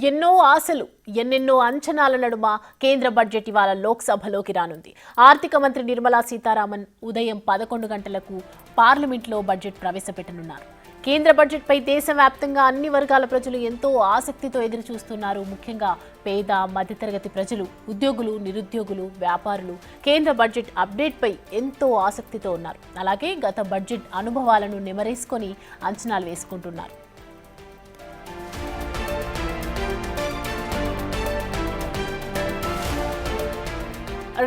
ఎన్నో ఆశలు ఎన్నెన్నో అంచనాల నడుమ కేంద్ర బడ్జెట్ ఇవాళ లోక్సభలోకి రానుంది. ఆర్థిక మంత్రి నిర్మలా సీతారామన్ ఉదయం 11 గంటలకు పార్లమెంట్లో బడ్జెట్ ప్రవేశపెట్టనున్నారు. కేంద్ర బడ్జెట్పై దేశవ్యాప్తంగా అన్ని వర్గాల ప్రజలు ఎంతో ఆసక్తితో ఎదురు చూస్తున్నారు. ముఖ్యంగా పేద మధ్యతరగతి ప్రజలు, ఉద్యోగులు, నిరుద్యోగులు, వ్యాపారులు కేంద్ర బడ్జెట్ అప్డేట్పై ఎంతో ఆసక్తితో ఉన్నారు. అలాగే గత బడ్జెట్ అనుభవాలను నెమరేసుకొని అంచనాలు వేసుకుంటున్నారు.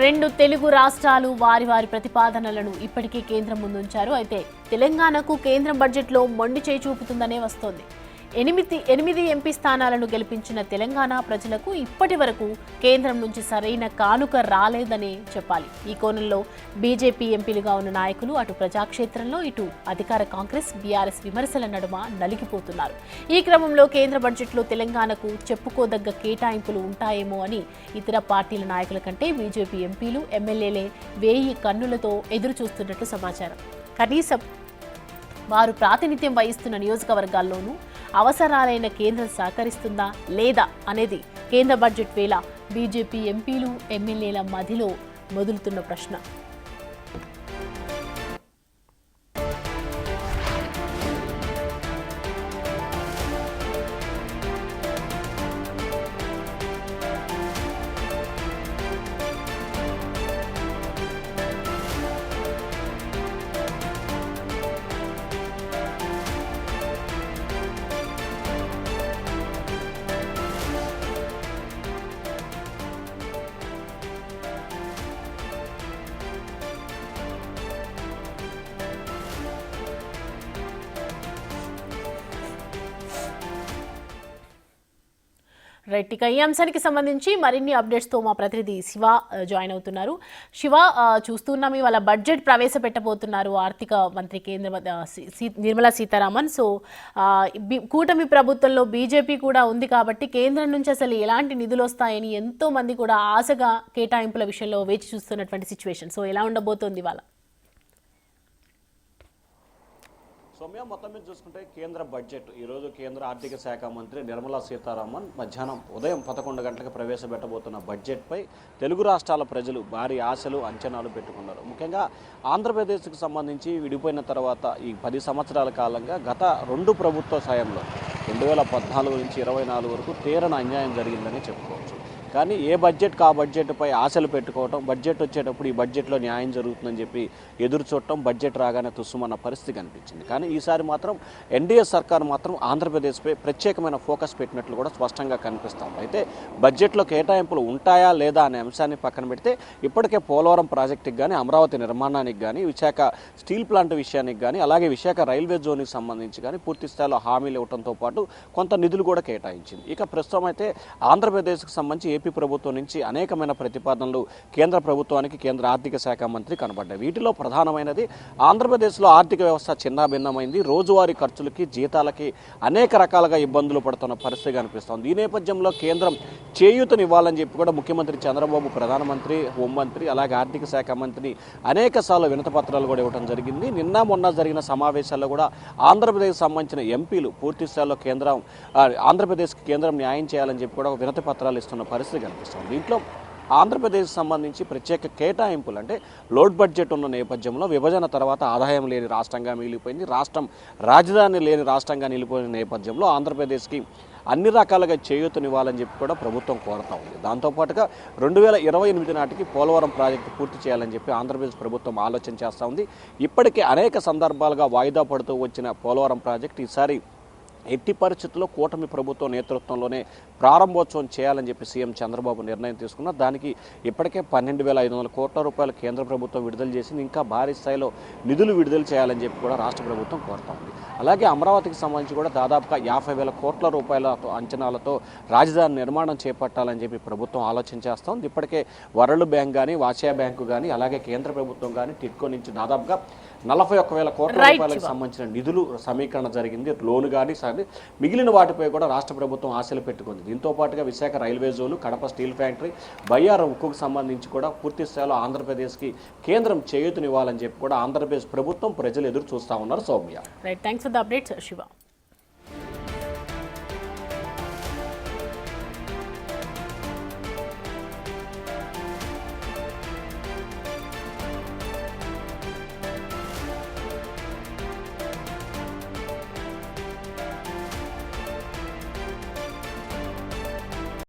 రెండు తెలుగు రాష్ట్రాలు వారి ప్రతిపాదనలను ఇప్పటికే కేంద్రం ముందుంచారు. అయితే తెలంగాణకు కేంద్రం బడ్జెట్లో మొండి చేయి చూపుతుందనే వస్తోంది. ఎనిమిది ఎంపీ స్థానాలను గెలిపించిన తెలంగాణ ప్రజలకు ఇప్పటి వరకు కేంద్రం నుంచి సరైన కానుక రాలేదనే చెప్పాలి. ఈ కోణంలో బీజేపీ ఎంపీలుగా ఉన్న నాయకులు అటు ప్రజాక్షేత్రంలో ఇటు అధికార కాంగ్రెస్, బీఆర్ఎస్ విమర్శల నడుమ నలిగిపోతున్నారు. ఈ క్రమంలో కేంద్ర బడ్జెట్లో తెలంగాణకు చెప్పుకోదగ్గ కేటాయింపులు ఉంటాయేమో అని ఇతర పార్టీల నాయకుల కంటే బీజేపీ ఎంపీలు, ఎమ్మెల్యేలే 1000 కన్నులతో ఎదురు చూస్తున్నట్లు సమాచారం. కనీసం వారు ప్రాతినిధ్యం వహిస్తున్న నియోజకవర్గాల్లోనూ అవసరాలైన కేంద్రం సహకరిస్తుందా లేదా అనేది కేంద్ర బడ్జెట్ వేళ బీజేపీ ఎంపీలు, ఎమ్మెల్యేల మధ్యలో మొదలుతున్న ప్రశ్న. రైట్, ఇక ఈ అంశానికి సంబంధించి మరిన్ని అప్డేట్స్తో మా ప్రతినిధి శివ జాయిన్ అవుతున్నారు. శివ, చూస్తున్నాం ఇవాళ బడ్జెట్ ప్రవేశపెట్టబోతున్నారు ఆర్థిక మంత్రి నిర్మలా సీతారామన్. సో కూటమి ప్రభుత్వంలో బీజేపీ కూడా ఉంది కాబట్టి కేంద్రం నుంచి అసలు ఎలాంటి నిధులు వస్తాయని ఎంతో మంది కూడా ఆశగా కేటాయింపుల విషయంలో వేచి చూస్తున్నటువంటి సిచ్యువేషన్. సో ఎలా ఉండబోతోంది ఇవాళ? సౌమ్య, మొత్తం మీద చూసుకుంటే కేంద్ర బడ్జెట్ ఈరోజు కేంద్ర ఆర్థిక శాఖ మంత్రి నిర్మలా సీతారామన్ ఉదయం 11 గంటలకు ప్రవేశపెట్టబోతున్న బడ్జెట్పై తెలుగు రాష్ట్రాల ప్రజలు భారీ ఆశలు, అంచనాలు పెట్టుకున్నారు. ముఖ్యంగా ఆంధ్రప్రదేశ్కు సంబంధించి విడిపోయిన తర్వాత ఈ 10 సంవత్సరాల కాలంగా గత 2 ప్రభుత్వ సాయంలో 2014 నుంచి 24 వరకు తీరని అన్యాయం జరిగిందని చెప్పుకోవచ్చు. కానీ ఏ బడ్జెట్ ఆ బడ్జెట్పై ఆశలు పెట్టుకోవటం, బడ్జెట్ వచ్చేటప్పుడు ఈ బడ్జెట్లో న్యాయం జరుగుతుందని చెప్పి ఎదురు చూడటం, బడ్జెట్ రాగానే తుస్సుమన్న పరిస్థితి కనిపించింది. కానీ ఈసారి మాత్రం ఎన్డీఏ సర్కారు మాత్రం ఆంధ్రప్రదేశ్పై ప్రత్యేకమైన ఫోకస్ పెట్టినట్లు కూడా స్పష్టంగా కనిపిస్తుంది. అయితే బడ్జెట్లో కేటాయింపులు ఉంటాయా లేదా అనే అంశాన్ని పక్కన పెడితే ఇప్పటికే పోలవరం ప్రాజెక్టుకి కానీ, అమరావతి నిర్మాణానికి కానీ, విశాఖ స్టీల్ ప్లాంట్ విషయానికి కానీ, అలాగే విశాఖ రైల్వే జోన్కి సంబంధించి కానీ పూర్తి స్థాయిలో హామీలు ఇవ్వడంతో పాటు కొంత నిధులు కూడా కేటాయించింది. ఇక ప్రస్తుతం అయితే ఆంధ్రప్రదేశ్కి సంబంధించి ఏపీ ప్రభుత్వం నుంచి అనేకమైన ప్రతిపాదనలు కేంద్ర ప్రభుత్వానికి కేంద్ర ఆర్థిక శాఖ మంత్రి కనబడ్డాయి. వీటిలో ప్రధానమైనది ఆంధ్రప్రదేశ్లో ఆర్థిక వ్యవస్థ చిన్నాభిన్నమైంది. రోజువారీ ఖర్చులకి, జీతాలకి అనేక రకాలుగా ఇబ్బందులు పడుతున్న పరిస్థితి కనిపిస్తోంది. ఈ నేపథ్యంలో కేంద్రం చేయూతనివ్వాలని చెప్పి కూడా ముఖ్యమంత్రి చంద్రబాబు, ప్రధానమంత్రి, హోంమంత్రి, అలాగే ఆర్థిక శాఖ మంత్రిని అనేక సార్లు వినతిపత్రాలు కూడా ఇవ్వడం జరిగింది. నిన్న మొన్న జరిగిన సమావేశాల్లో కూడా ఆంధ్రప్రదేశ్కి సంబంధించిన ఎంపీలు పూర్తి స్థాయిలో ఆంధ్రప్రదేశ్కి కేంద్రం న్యాయం చేయాలని చెప్పి కూడా వినతిపత్రాలు ఇస్తున్న పరిస్థితి కనిపిస్తుంది. దీంట్లో ఆంధ్రప్రదేశ్ సంబంధించి ప్రత్యేక కేటాయింపులు అంటే లోడ్ బడ్జెట్ ఉన్న నేపథ్యంలో విభజన తర్వాత ఆదాయం లేని రాష్ట్రంగా మిగిలిపోయింది. రాష్ట్రం రాజధాని లేని రాష్ట్రంగా నిలిపోయిన నేపథ్యంలో ఆంధ్రప్రదేశ్కి అన్ని రకాలుగా చేయూతనివ్వాలని చెప్పి కూడా ప్రభుత్వం కోరుతూ ఉంది. దాంతోపాటుగా 2028 నాటికి పోలవరం ప్రాజెక్టు పూర్తి చేయాలని చెప్పి ఆంధ్రప్రదేశ్ ప్రభుత్వం ఆలోచన చేస్తూ ఉంది. ఇప్పటికే అనేక సందర్భాలుగా వాయిదా పడుతూ వచ్చిన పోలవరం ప్రాజెక్టు ఈసారి ఎట్టి పరిస్థితుల్లో కూటమి ప్రభుత్వం నేతృత్వంలోనే ప్రారంభోత్సవం చేయాలని చెప్పి సీఎం చంద్రబాబు నిర్ణయం తీసుకున్నారు. దానికి ఇప్పటికే 12,500 కోట్ల రూపాయలు కేంద్ర ప్రభుత్వం విడుదల చేసింది. ఇంకా భారీ స్థాయిలో నిధులు విడుదల చేయాలని చెప్పి కూడా రాష్ట్ర ప్రభుత్వం కోరుతా ఉంది. అలాగే అమరావతికి సంబంధించి కూడా దాదాపుగా 50,000 కోట్ల రూపాయల అంచనాలతో రాజధాని నిర్మాణం చేపట్టాలని చెప్పి ప్రభుత్వం ఆలోచన చేస్తూ ఉంది. ఇప్పటికే వరల్డ్ బ్యాంక్ కానీ, ఆసియా బ్యాంకు కానీ, అలాగే కేంద్ర ప్రభుత్వం కానీ టిడ్కో నుంచి దాదాపుగా 41,000 కోట్ల రూపాయలకు సంబంధించిన నిధులు సమీకరణ జరిగింది. లోను కానీ మిగిలిన వాటిపై కూడా రాష్ట్ర ప్రభుత్వం ఆశలు పెట్టుకుంది. దీంతో పాటుగా Visakha railway zone, Kadapa steel factory, Bayyaram ఉక్కుకు సంబంధించి కూడా పూర్తి స్థాయిలో ఆంధ్రప్రదేశ్కి కేంద్రం చేయూతనివ్వాలని చెప్పి కూడా ఆంధ్రప్రదేశ్ ప్రభుత్వం, ప్రజలు ఎదురు చూస్తూ ఉన్నారు. Soumya, right, thanks for the updates Shiva.